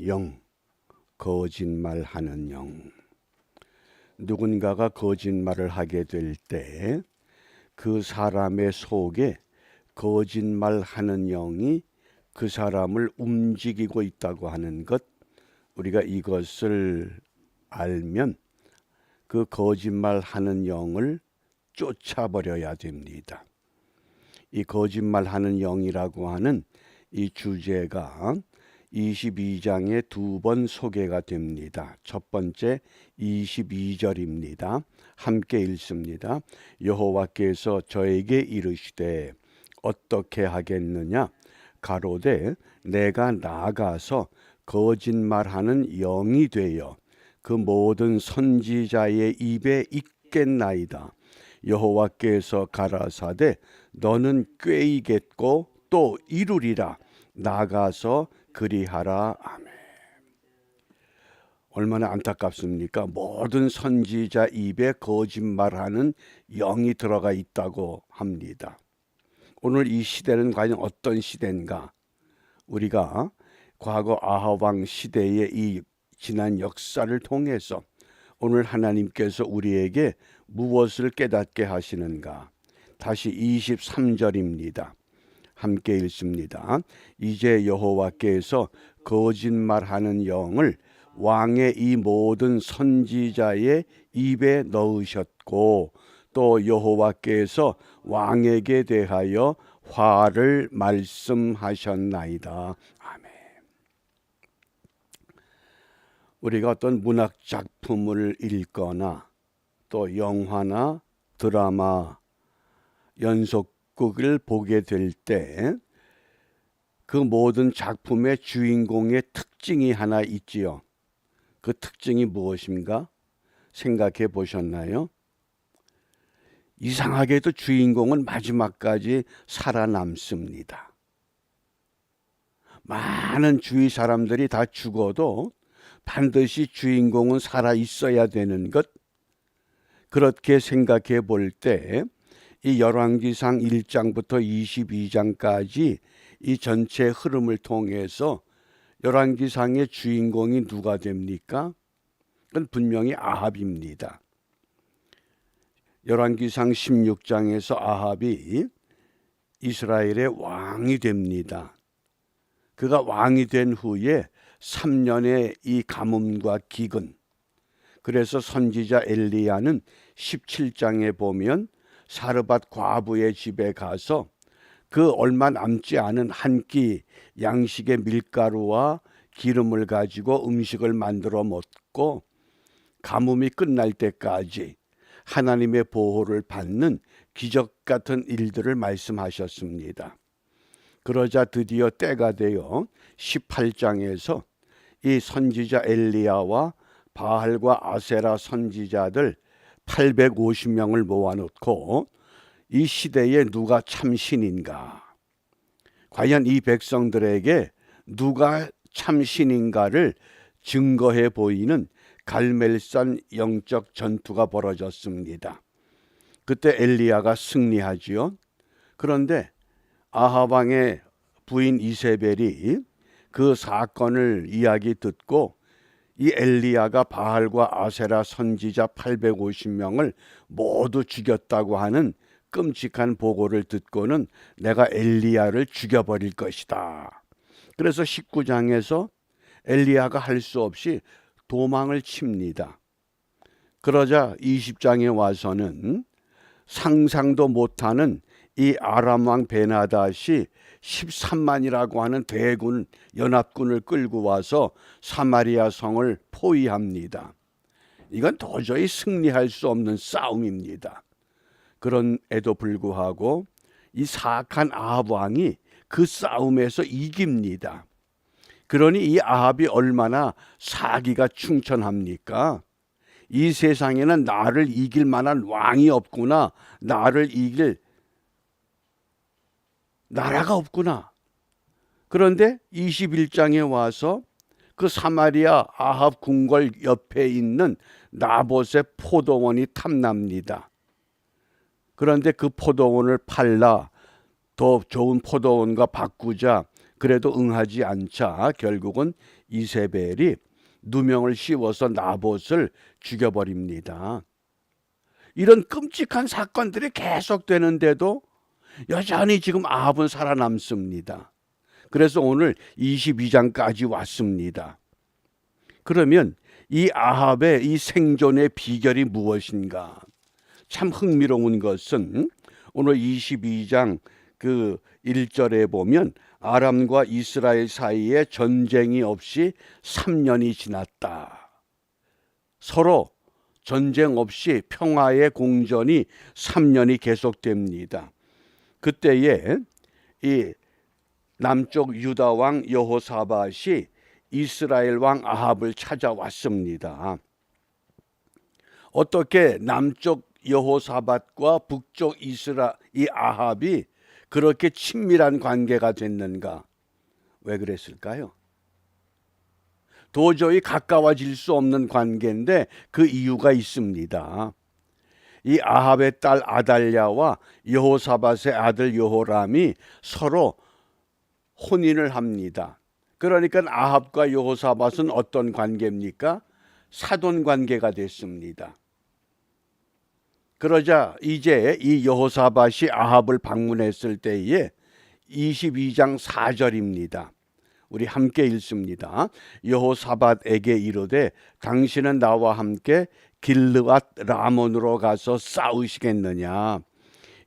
영, 거짓말하는 영. 누군가가 거짓말을 하게 될 때 그 사람의 속에 거짓말하는 영이 그 사람을 움직이고 있다고 하는 것, 우리가 이것을 알면 그 거짓말하는 영을 쫓아버려야 됩니다. 이 거짓말하는 영이라고 하는 이 주제가 22장에 두 번 소개가 됩니다. 첫 번째 22절입니다. 함께 읽습니다. 여호와께서 저에게 이르시되 어떻게 하겠느냐? 가로되 내가 나가서 거짓말하는 영이 되어 그 모든 선지자의 입에 있겠나이다. 여호와께서 가라사대 너는 꾀이겠고 또 이루리라. 나가서 그리하라. 아멘. 얼마나 안타깝습니까? 모든 선지자 입에 거짓말하는 영이 들어가 있다고 합니다. 오늘 이 시대는 과연 어떤 시대인가? 우리가 과거 아합 왕 시대의 이 지난 역사를 통해서 오늘 하나님께서 우리에게 무엇을 깨닫게 하시는가? 다시 23절입니다. 함께 읽습니다. 이제 여호와께서 거짓말하는 영을 왕의 이 모든 선지자의 입에 넣으셨고 또 여호와께서 왕에게 대하여 화를 말씀하셨나이다. 아멘. 우리가 어떤 문학 작품을 읽거나 또 영화나 드라마, 연속극을 보게 될 때 그 모든 작품의 주인공의 특징이 하나 있지요. 그 특징이 무엇인가? 생각해 보셨나요? 이상하게도 주인공은 마지막까지 살아남습니다. 많은 주위 사람들이 다 죽어도 반드시 주인공은 살아 있어야 되는 것, 그렇게 생각해 볼 때 이 열왕기상 1장부터 22장까지 이 전체 흐름을 통해서 열왕기상의 주인공이 누가 됩니까? 그건 분명히 아합입니다. 열왕기상 16장에서 아합이 이스라엘의 왕이 됩니다. 그가 왕이 된 후에 3년의 이 가뭄과 기근, 그래서 선지자 엘리야는 17장에 보면 사르밧 과부의 집에 가서 그 얼마 남지 않은 한 끼 양식의 밀가루와 기름을 가지고 음식을 만들어 먹고 가뭄이 끝날 때까지 하나님의 보호를 받는 기적 같은 일들을 말씀하셨습니다. 그러자 드디어 때가 되어 18장에서 이 선지자 엘리야와 바알과 아세라 선지자들 850명을 모아놓고 이 시대에 누가 참 신인가? 과연 이 백성들에게 누가 참 신인가를 증거해 보이는 갈멜산 영적 전투가 벌어졌습니다. 그때 엘리야가 승리하지요. 그런데 아합 왕의 부인 이세벨이 그 사건을 이야기 듣고 이 엘리야가 바알과 아세라 선지자 850명을 모두 죽였다고 하는 끔찍한 보고를 듣고는 내가 엘리야를 죽여버릴 것이다. 그래서 19장에서 엘리야가 할 수 없이 도망을 칩니다. 그러자 20장에 와서는 상상도 못하는 이 아람 왕 베나닷이 13만이라고 하는 대군 연합군을 끌고 와서 사마리아 성을 포위합니다. 이건 도저히 승리할 수 없는 싸움입니다. 그런에도 불구하고 이 사악한 아합 왕이 그 싸움에서 이깁니다. 그러니 이 아합이 얼마나 사기가 충천합니까? 이 세상에는 나를 이길 만한 왕이 없구나. 나를 이길 나라가 없구나. 그런데 21장에 와서 그 사마리아 아합 궁궐 옆에 있는 나봇의 포도원이 탐납니다. 그런데 그 포도원을 팔라 더 좋은 포도원과 바꾸자 그래도 응하지 않자 결국은 이세벨이 누명을 씌워서 나봇을 죽여버립니다. 이런 끔찍한 사건들이 계속되는데도 여전히 지금 아합은 살아남습니다. 그래서 오늘 22장까지 왔습니다. 그러면 이 아합의 이 생존의 비결이 무엇인가? 참 흥미로운 것은 오늘 22장 그 1절에 보면 아람과 이스라엘 사이에 전쟁이 없이 3년이 지났다. 서로 전쟁 없이 평화의 공전이 3년이 계속됩니다. 그때에 이 남쪽 유다 왕 여호사밧이 이스라엘 왕 아합을 찾아왔습니다. 어떻게 남쪽 여호사밧과 북쪽 이 아합이 그렇게 친밀한 관계가 됐는가? 왜 그랬을까요? 도저히 가까워질 수 없는 관계인데 그 이유가 있습니다. 이 아합의 딸 아달랴와 여호사밧의 아들 여호람이 서로 혼인을 합니다. 그러니까 아합과 여호사밧은 어떤 관계입니까? 사돈 관계가 됐습니다. 그러자 이제 이 여호사밧이 아합을 방문했을 때에 22장 4절입니다. 우리 함께 읽습니다. 여호사밧에게 이르되 당신은 나와 함께 길르앗 라몬으로 가서 싸우시겠느냐?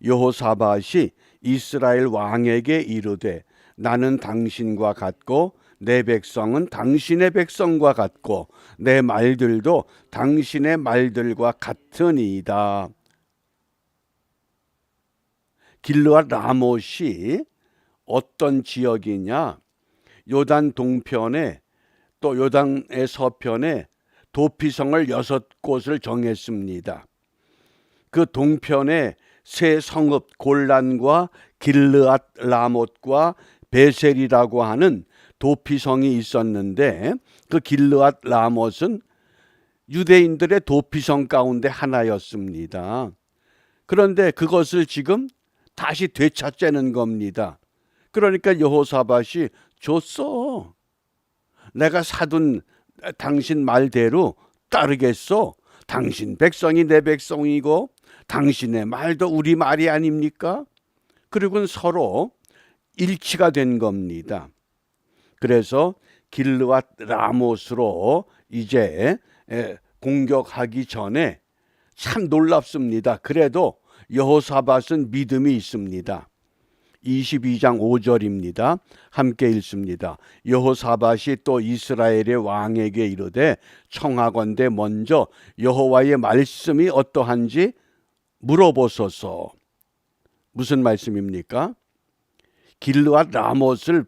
여호사밧이 이스라엘 왕에게 이르되 나는 당신과 같고 내 백성은 당신의 백성과 같고 내 말들도 당신의 말들과 같으니이다. 길르앗 라못이 어떤 지역이냐? 요단 동편에 또 요단의 서편에 도피성을 6곳을 정했습니다. 그 동편에 세 성읍 골란과 길르앗 라못과 베셀이라고 하는 도피성이 있었는데 그 길르앗 라못은 유대인들의 도피성 가운데 하나였습니다. 그런데 그것을 지금 다시 되찾자는 겁니다. 그러니까 여호사밧이 줬어. 내가 사둔 당신 말대로 따르겠소. 당신 백성이 내 백성이고 당신의 말도 우리 말이 아닙니까? 그리고 서로 일치가 된 겁니다. 그래서 길르앗 라못으로 이제 공격하기 전에 참 놀랍습니다. 그래도 여호사밧은 믿음이 있습니다. 22장 5절입니다. 함께 읽습니다. 여호사밧이 또 이스라엘의 왕에게 이르되 청하건대 먼저 여호와의 말씀이 어떠한지 물어보소서. 무슨 말씀입니까? 길르앗 라못을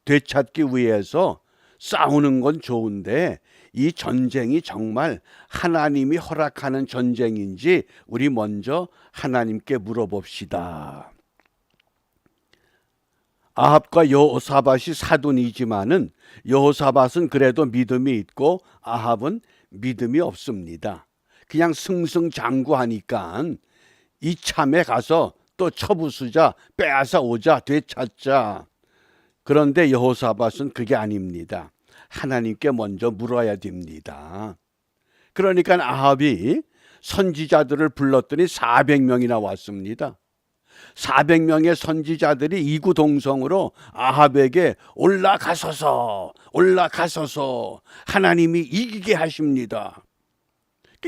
되찾기 위해서 싸우는 건 좋은데 이 전쟁이 정말 하나님이 허락하는 전쟁인지 우리 먼저 하나님께 물어봅시다. 아합과 여호사밧이 사돈이지만은 여호사밧은 그래도 믿음이 있고 아합은 믿음이 없습니다. 그냥 승승장구하니까 이참에 가서 또 쳐부수자, 빼앗아 오자, 되찾자. 그런데 여호사밧은 그게 아닙니다. 하나님께 먼저 물어야 됩니다. 그러니까 아합이 선지자들을 불렀더니 400명이나 왔습니다. 400명의 선지자들이 이구동성으로 아합에게 올라가소서 하나님이 이기게 하십니다.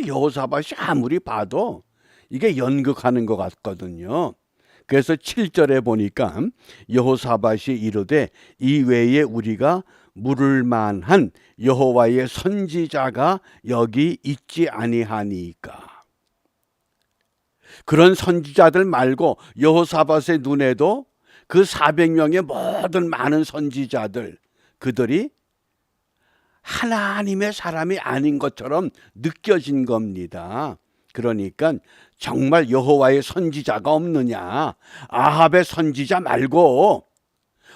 여호사밧이 아무리 봐도 이게 연극하는 것 같거든요. 그래서 7절에 보니까 여호사밧이 이르되 이 외에 우리가 물을 만한 여호와의 선지자가 여기 있지 아니하니까. 그런 선지자들 말고 여호사밧의 눈에도 그 400명의 모든 많은 선지자들, 그들이 하나님의 사람이 아닌 것처럼 느껴진 겁니다. 그러니까 정말 여호와의 선지자가 없느냐, 아합의 선지자 말고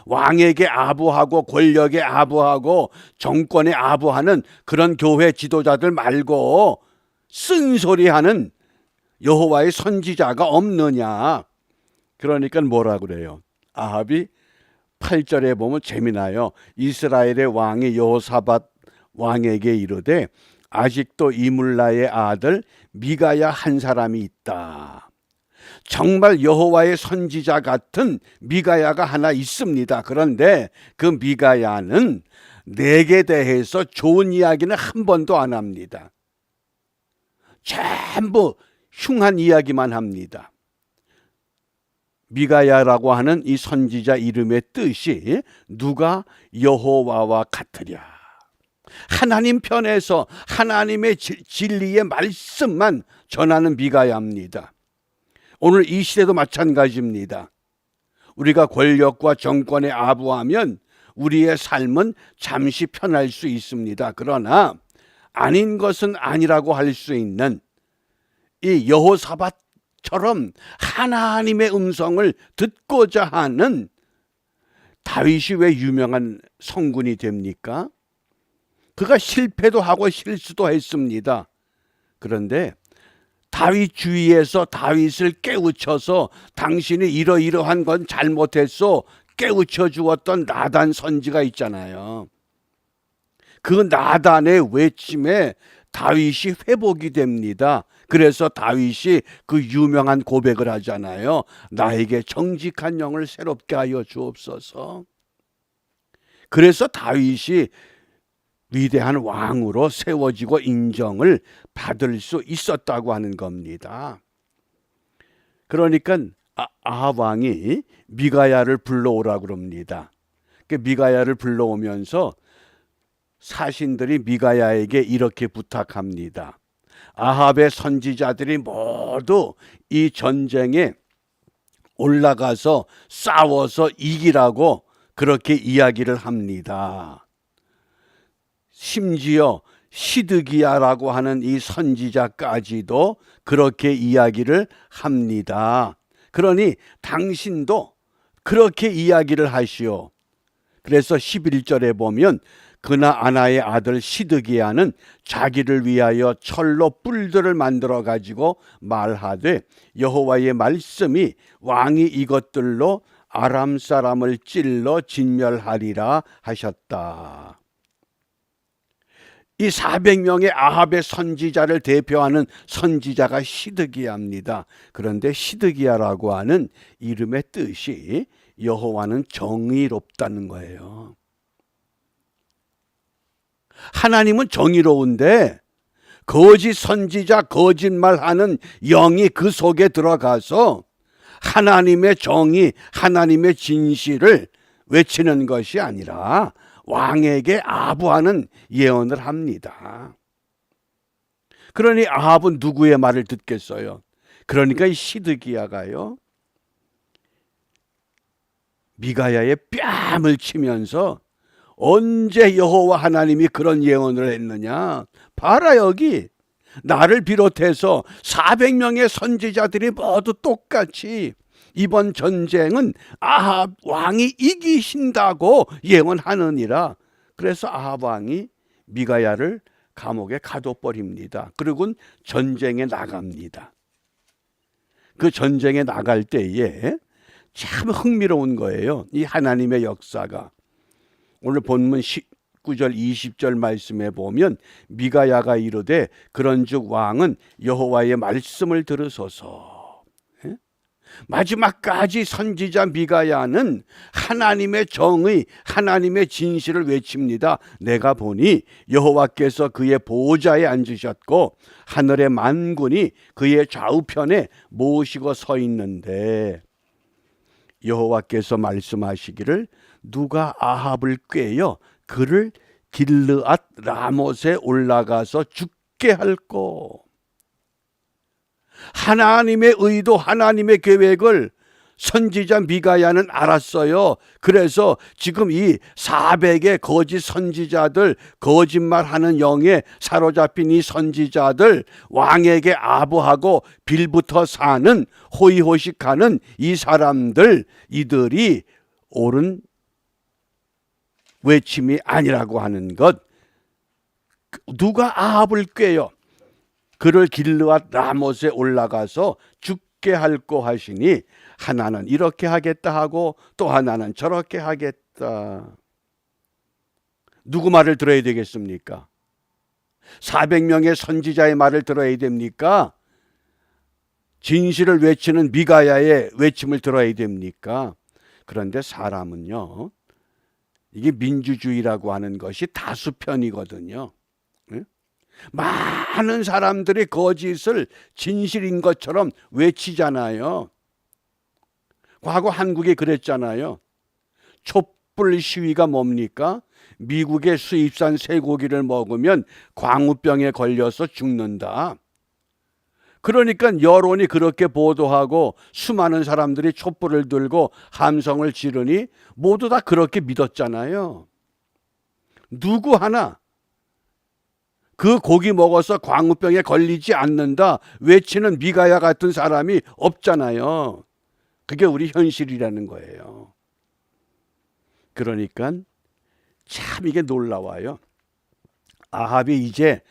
왕에게 아부하고 권력에 아부하고 정권에 아부하는 그런 교회 지도자들 말고 쓴소리하는 여호와의 선지자가 없느냐. 그러니까 뭐라 그래요? 아합이 8절에 보면 재미나요. 이스라엘의 왕이 여호사밧 왕에게 이르되 아직도 이물라의 아들 미가야 한 사람이 있다. 정말 여호와의 선지자 같은 미가야가 하나 있습니다. 그런데 그 미가야는 내게 대해서 좋은 이야기는 한 번도 안 합니다. 전부 흉한 이야기만 합니다. 미가야라고 하는 이 선지자 이름의 뜻이 누가 여호와와 같으랴. 하나님 편에서 하나님의 진리의 말씀만 전하는 미가야입니다. 오늘 이 시대도 마찬가지입니다. 우리가 권력과 정권에 아부하면 우리의 삶은 잠시 편할 수 있습니다. 그러나 아닌 것은 아니라고 할 수 있는 이 여호사밧처럼 하나님의 음성을 듣고자 하는 다윗이 왜 유명한 성군이 됩니까? 그가 실패도 하고 실수도 했습니다. 그런데 다윗 주위에서 다윗을 깨우쳐서 당신이 이러이러한 건 잘못했어 깨우쳐 주었던 나단 선지가 있잖아요. 그 나단의 외침에 다윗이 회복이 됩니다. 그래서 다윗이 그 유명한 고백을 하잖아요. 나에게 정직한 영을 새롭게 하여 주옵소서. 그래서 다윗이 위대한 왕으로 세워지고 인정을 받을 수 있었다고 하는 겁니다. 그러니까 아합 왕이 미가야를 불러오라고 그럽니다. 미가야를 불러오면서 사신들이 미가야에게 이렇게 부탁합니다. 아합의 선지자들이 모두 이 전쟁에 올라가서 싸워서 이기라고 그렇게 이야기를 합니다. 심지어 시드기야라고 하는 이 선지자까지도 그렇게 이야기를 합니다. 그러니 당신도 그렇게 이야기를 하시오. 그래서 11절에 보면 그나아나의 아들 시드기야는 자기를 위하여 철로 뿔들을 만들어 가지고 말하되 여호와의 말씀이 왕이 이것들로 아람 사람을 찔러 진멸하리라 하셨다. 이 400명의 아합의 선지자를 대표하는 선지자가 시드기야입니다. 그런데 시드기야라고 하는 이름의 뜻이 여호와는 정의롭다는 거예요. 하나님은 정의로운데 거짓 선지자, 거짓말하는 영이 그 속에 들어가서 하나님의 정의, 하나님의 진실을 외치는 것이 아니라 왕에게 아부하는 예언을 합니다. 그러니 아합은 누구의 말을 듣겠어요? 그러니까 이 시드기야가요, 미가야의 뺨을 치면서 언제 여호와 하나님이 그런 예언을 했느냐? 봐라, 여기 나를 비롯해서 400명의 선지자들이 모두 똑같이 이번 전쟁은 아합 왕이 이기신다고 예언하느니라. 그래서 아합 왕이 미가야를 감옥에 가둬버립니다. 그리고는 전쟁에 나갑니다. 그 전쟁에 나갈 때에 참 흥미로운 거예요. 이 하나님의 역사가. 오늘 본문 19절 20절 말씀에 보면 미가야가 이르되 그런즉 왕은 여호와의 말씀을 들으소서. 마지막까지 선지자 미가야는 하나님의 정의, 하나님의 진실을 외칩니다. 내가 보니 여호와께서 그의 보좌에 앉으셨고 하늘의 만군이 그의 좌우편에 모시고 서 있는데 여호와께서 말씀하시기를 누가 아합을 꾀어 그를 길르앗 라못에 올라가서 죽게 할꼬. 하나님의 의도, 하나님의 계획을 선지자 미가야는 알았어요. 그래서 지금 이 400의 거짓 선지자들, 거짓말하는 영에 사로잡힌 이 선지자들, 왕에게 아부하고 빌부터 사는 호의호식하는 이 사람들, 이들이 옳은 외침이 아니라고 하는 것. 누가 아합을 꾀요? 그를 길르앗 라못에 올라가서 죽게 죽게 할고 하시니 하나는 이렇게 하겠다 하고 또 하나는 저렇게 하겠다. 누구 말을 들어야 되겠습니까? 400명의 선지자의 말을 들어야 됩니까? 진실을 외치는 미가야의 외침을 들어야 됩니까? 그런데 사람은요, 이게 민주주의라고 하는 것이 다수편이거든요. 많은 사람들이 거짓을 진실인 것처럼 외치잖아요. 과거 한국에 그랬잖아요. 촛불 시위가 뭡니까? 미국의 수입산 쇠고기를 먹으면 광우병에 걸려서 죽는다. 그러니까 여론이 그렇게 보도하고 수많은 사람들이 촛불을 들고 함성을 지르니 모두 다 그렇게 믿었잖아요. 누구 하나 그 고기 먹어서 광우병에 걸리지 않는다 외치는 미가야 같은 사람이 없잖아요. 그게 우리 현실이라는 거예요. 그러니까 참 이게 놀라워요. 아합이 이제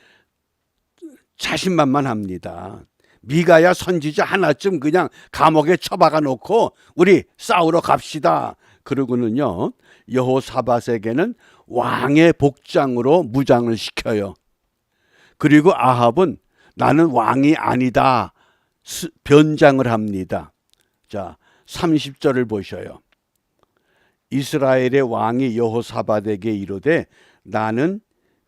자신만만합니다. 미가야 선지자 하나쯤 그냥 감옥에 처박아 놓고 우리 싸우러 갑시다. 그러고는요, 여호사밧에게는 왕의 복장으로 무장을 시켜요. 그리고 아합은 나는 왕이 아니다 변장을 합니다. 자, 30절을 보셔요. 이스라엘의 왕이 여호사밧에게 이르되 나는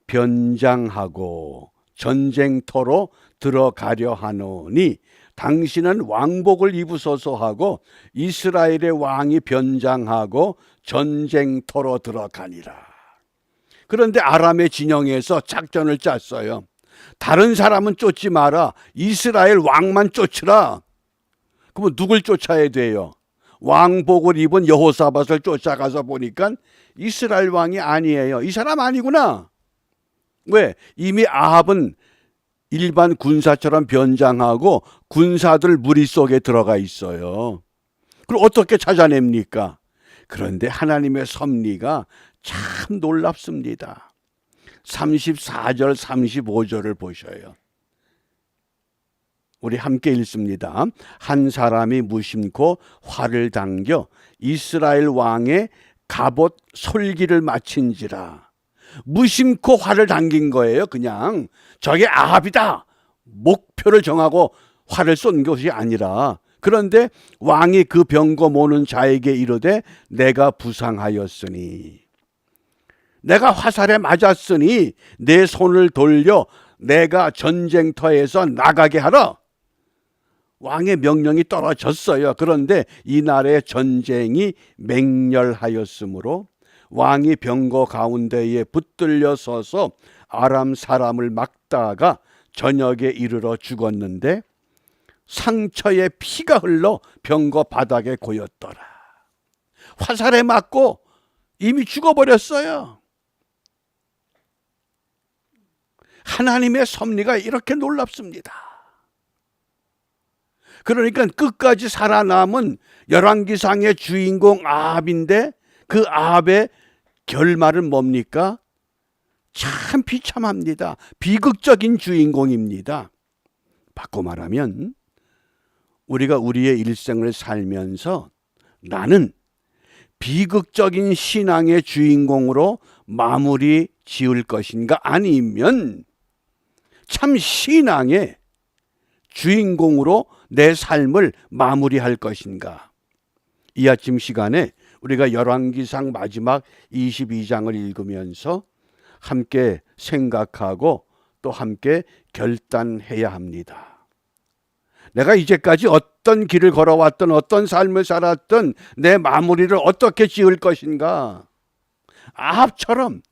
변장하고 전쟁터로 들어가려 하노니 당신은 왕복을 입으소서 하고 이스라엘의 왕이 변장하고 전쟁터로 들어가니라. 그런데 아람의 진영에서 작전을 짰어요. 다른 사람은 쫓지 마라. 이스라엘 왕만 쫓으라. 그러면 누굴 쫓아야 돼요? 왕복을 입은 여호사밧을 쫓아가서 보니까 이스라엘 왕이 아니에요. 이 사람 아니구나. 왜? 이미 아합은 일반 군사처럼 변장하고 군사들 무리 속에 들어가 있어요. 그럼 어떻게 찾아냅니까? 그런데 하나님의 섭리가 참 놀랍습니다. 34절 35절을 보셔요. 우리 함께 읽습니다. 한 사람이 무심코 활을 당겨 이스라엘 왕의 갑옷 솔기를 마친지라. 무심코 활을 당긴 거예요. 그냥 저게 아합이다 목표를 정하고 활을 쏜 것이 아니라. 그런데 왕이 그 병거 모는 자에게 이르되 내가 부상하였으니 내가 화살에 맞았으니 내 손을 돌려 내가 전쟁터에서 나가게 하라. 왕의 명령이 떨어졌어요. 그런데 이날의 전쟁이 맹렬하였으므로 왕이 병거 가운데에 붙들려 서서 아람 사람을 막다가 저녁에 이르러 죽었는데 상처에 피가 흘러 병거 바닥에 고였더라. 화살에 맞고 이미 죽어버렸어요. 하나님의 섭리가 이렇게 놀랍습니다. 그러니까 끝까지 살아남은 열왕기상의 주인공 아합인데 그 아합의 결말은 뭡니까? 참 비참합니다. 비극적인 주인공입니다. 바꿔 말하면 우리가 우리의 일생을 살면서 나는 비극적인 신앙의 주인공으로 마무리 지을 것인가, 아니면 참 신앙의 주인공으로 내 삶을 마무리할 것인가. 이 아침 시간에 우리가 열왕기상 마지막 22장을 읽으면서 함께 생각하고 또 함께 결단해야 합니다. 내가 이제까지 어떤 길을 걸어왔던 어떤 삶을 살았던 내 마무리를 어떻게 지을 것인가. 아합처럼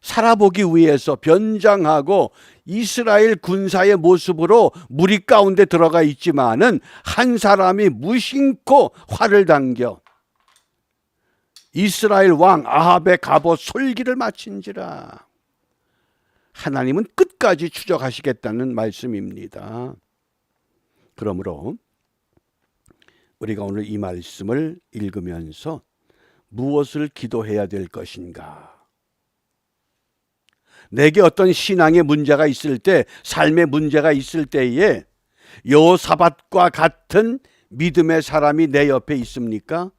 살아보기 위해서 변장하고 이스라엘 군사의 모습으로 무리 가운데 들어가 있지만은 한 사람이 무심코 활을 당겨 이스라엘 왕 아합의 갑옷 솔기를 마친지라. 하나님은 끝까지 추적하시겠다는 말씀입니다. 그러므로 우리가 오늘 이 말씀을 읽으면서 무엇을 기도해야 될 것인가? 내게 어떤 신앙의 문제가 있을 때, 삶의 문제가 있을 때에 여호사밧과 같은 믿음의 사람이 내 옆에 있습니까?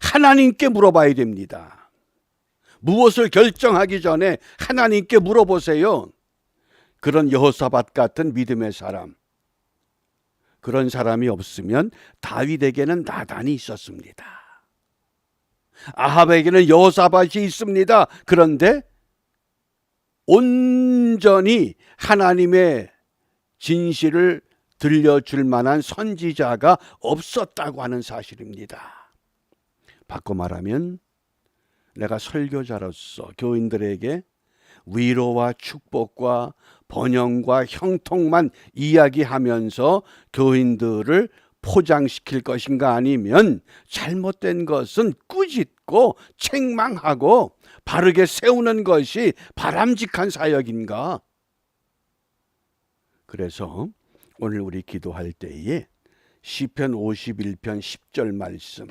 하나님께 물어봐야 됩니다. 무엇을 결정하기 전에 하나님께 물어보세요. 그런 여호사밧 같은 믿음의 사람, 그런 사람이 없으면 다윗에게는 나단이 있었습니다. 아합에게는 여호사밧이 있습니다. 그런데 온전히 하나님의 진실을 들려줄 만한 선지자가 없었다고 하는 사실입니다. 바꿔 말하면 내가 설교자로서 교인들에게 위로와 축복과 번영과 형통만 이야기하면서 교인들을 포장시킬 것인가, 아니면 잘못된 것은 꾸짖고 책망하고 바르게 세우는 것이 바람직한 사역인가? 그래서 오늘 우리 기도할 때에 시편 51편 10절 말씀,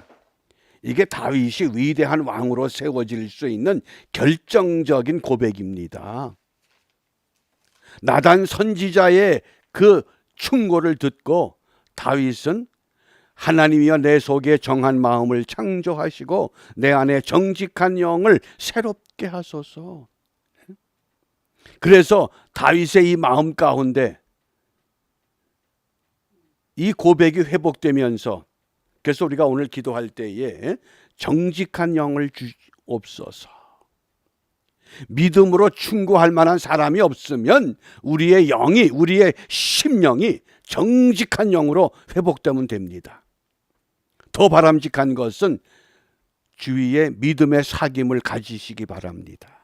이게 다윗이 위대한 왕으로 세워질 수 있는 결정적인 고백입니다. 나단 선지자의 그 충고를 듣고 다윗은 하나님이여 내 속에 정한 마음을 창조하시고 내 안에 정직한 영을 새롭게 하소서. 그래서 다윗의 이 마음 가운데 이 고백이 회복되면서, 그래서 우리가 오늘 기도할 때에 정직한 영을 주옵소서. 믿음으로 충고할 만한 사람이 없으면 우리의 영이, 우리의 심령이 정직한 영으로 회복되면 됩니다. 더 바람직한 것은 주위에 믿음의 사귐을 가지시기 바랍니다.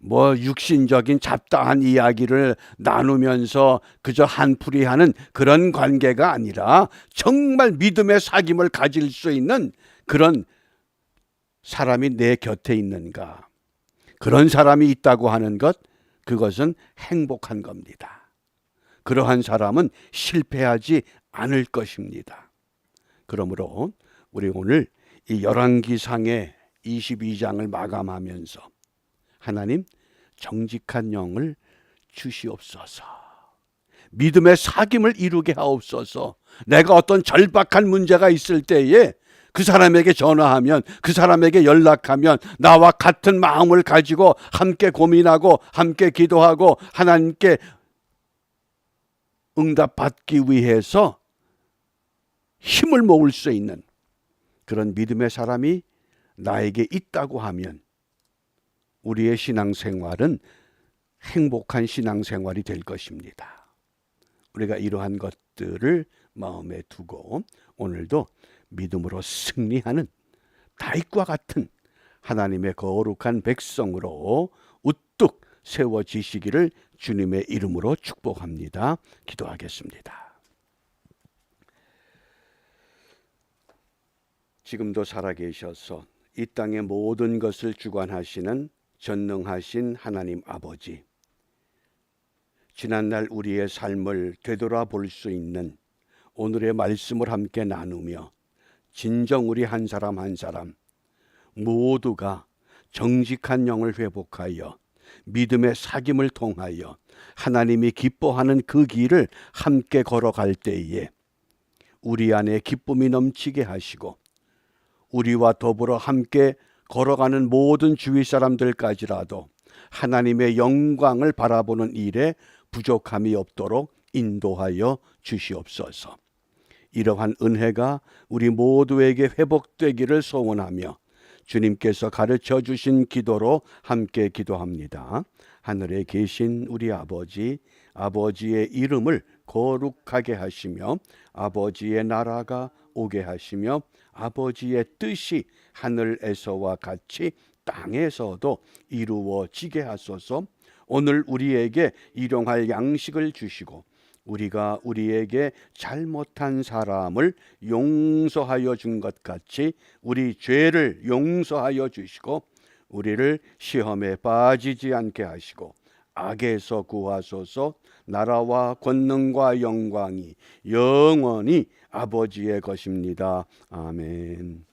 육신적인 잡다한 이야기를 나누면서 그저 한풀이하는 그런 관계가 아니라 정말 믿음의 사귐을 가질 수 있는 그런 사람이 내 곁에 있는가, 그런 사람이 있다고 하는 것, 그것은 행복한 겁니다. 그러한 사람은 실패하지 않을 것입니다. 그러므로 우리 오늘 이 열왕기상의 22장을 마감하면서 하나님, 정직한 영을 주시옵소서. 믿음의 사귐을 이루게 하옵소서. 내가 어떤 절박한 문제가 있을 때에 그 사람에게 전화하면, 그 사람에게 연락하면 나와 같은 마음을 가지고 함께 고민하고 함께 기도하고 하나님께 응답받기 위해서 힘을 모을 수 있는 그런 믿음의 사람이 나에게 있다고 하면 우리의 신앙생활은 행복한 신앙생활이 될 것입니다. 우리가 이러한 것들을 마음에 두고 오늘도 믿음으로 승리하는 다윗과 같은 하나님의 거룩한 백성으로 우뚝 세워지시기를 주님의 이름으로 축복합니다. 기도하겠습니다. 지금도 살아계셔서 이 땅의 모든 것을 주관하시는 전능하신 하나님 아버지, 지난날 우리의 삶을 되돌아볼 수 있는 오늘의 말씀을 함께 나누며 진정 우리 한 사람 한 사람 모두가 정직한 영을 회복하여 믿음의 사귐을 통하여 하나님이 기뻐하는 그 길을 함께 걸어갈 때에 우리 안에 기쁨이 넘치게 하시고 우리와 더불어 함께 걸어가는 모든 주위 사람들까지라도 하나님의 영광을 바라보는 일에 부족함이 없도록 인도하여 주시옵소서. 이러한 은혜가 우리 모두에게 회복되기를 소원하며 주님께서 가르쳐 주신 기도로 함께 기도합니다. 하늘에 계신 우리 아버지, 아버지의 이름을 거룩하게 하시며 아버지의 나라가 오게 하시며 아버지의 뜻이 하늘에서와 같이 땅에서도 이루어지게 하소서. 오늘 우리에게 일용할 양식을 주시고 우리가 우리에게 잘못한 사람을 용서하여 준 것 같이 우리 죄를 용서하여 주시고 우리를 시험에 빠지지 않게 하시고 악에서 구하소서. 나라와 권능과 영광이 영원히 아버지의 것입니다. 아멘.